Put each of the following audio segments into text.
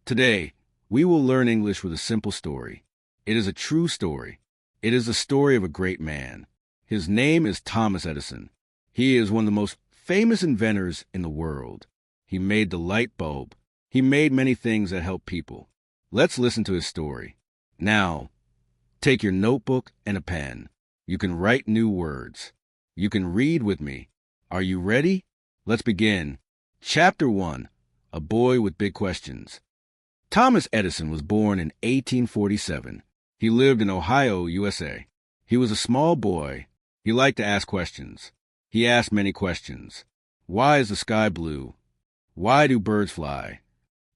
Today, we will learn English with a simple story. It is a true story. It is the story of a great man. His name is Thomas Edison. He is one of the most famous inventors in the world. He made the light bulb. He made many things that help people. Let's listen to his story. Now, take your notebook and a pen. You can write new words. You can read with me. Are you ready? Let's begin. Chapter 1. A Boy with Big Questions. Thomas Edison was born in 1847. He lived in Ohio, USA. He was a small boy. He liked to ask questions. He asked many questions. Why is the sky blue? Why do birds fly?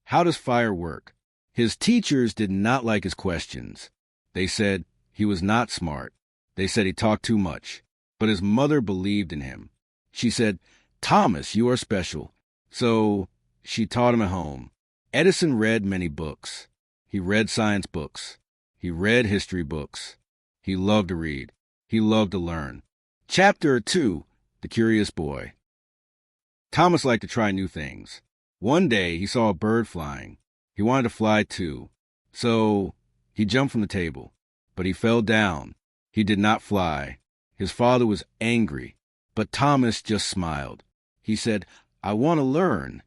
How does fire work? His teachers did not like his questions. They said he was not smart. They said he talked too much. But his mother believed in him. She said, "Thomas, you are special." So she taught him at home. Edison read many books. He read science books. He read history books. He loved to read. He loved to learn. Chapter 2. The Curious Boy. Thomas liked to try new things. One day he saw a bird flying. He wanted to fly too. So he jumped from the table. But he fell down. He did not fly. His father was angry. But Thomas just smiled. He said, "I want to learn."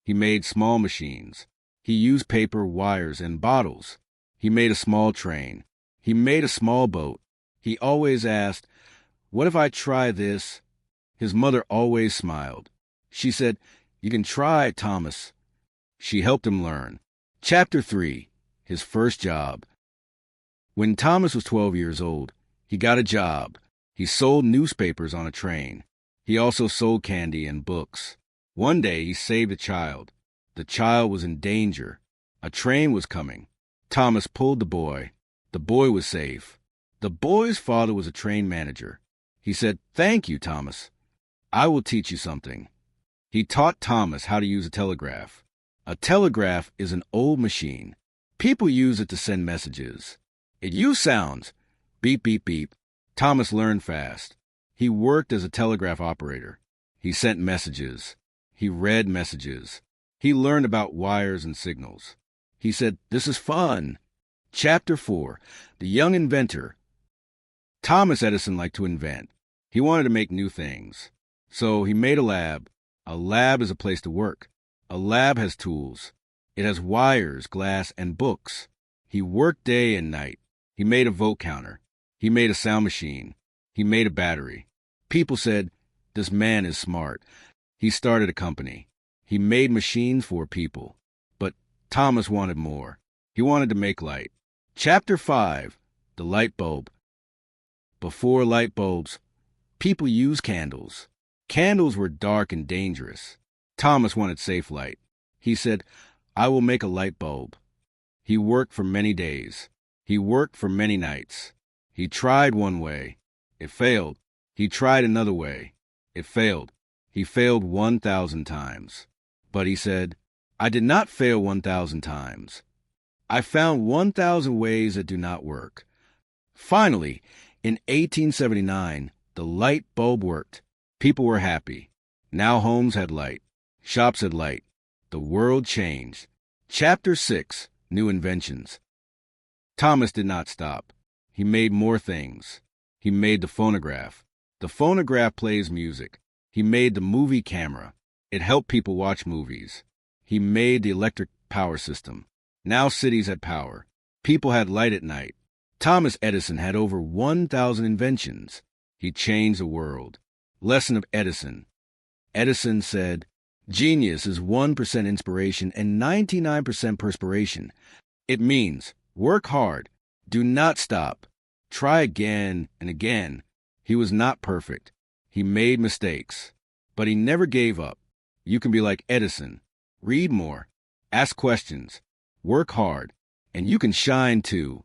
He made small machines. He used paper, wires, and bottles. He made a small train. He made a small boat. He always asked, "What if I try this?" His mother always smiled. She said, "You can try, Thomas." She helped him learn. Chapter 3. His First Job. When Thomas was 12 years old, he got a job. He sold newspapers on a train. He also sold candy and books. One day he saved a child. The child was in danger. A train was coming. Thomas pulled the boy. The boy was safe. The boy's father was a train manager. He said, "Thank you, Thomas. I will teach you something." He taught Thomas how to use a telegraph. A telegraph is an old machine. People use it to send messages. It used sounds. Beep, beep, beep. Thomas learned fast. He worked as a telegraph operator. He sent messages. He read messages. He learned about wires and signals. He said, "This is fun." Chapter 4. The Young Inventor. Thomas Edison liked to invent. He wanted to make new things. So he made a lab. A lab is a place to work. A lab has tools. It has wires, glass, and books. He worked day and night. He made a vote counter. He made a sound machine. He made a battery. People said, "This man is smart." He started a company. He made machines for people. But Thomas wanted more. He wanted to make light. Chapter 5. The Light Bulb. Before light bulbs, people used candles. Candles were dark and dangerous. Thomas wanted safe light. He said, "I will make a light bulb." He worked for many days. He worked for many nights. He tried one way. It failed. He tried another way. It failed. He failed 1,000 times. But he said, "I did not fail 1,000 times. I found 1,000 ways that do not work." Finally, in 1879, the light bulb worked. People were happy. Now homes had light. Shops had light. The world changed. Chapter 6. New Inventions. Thomas did not stop. He made more things. He made the phonograph. The phonograph plays music. He made the movie camera. It helped people watch movies. He made the electric power system. Now cities had power. People had light at night. Thomas Edison had over 1,000 inventions. He changed the world. Lesson of Edison. Edison said, "Genius is 1% inspiration and 99% perspiration." It means work hard. Do not stop. Try again and again. He was not perfect. He made mistakes. But he never gave up. You can be like Edison. Read more. Ask questions. Work hard. And you can shine too.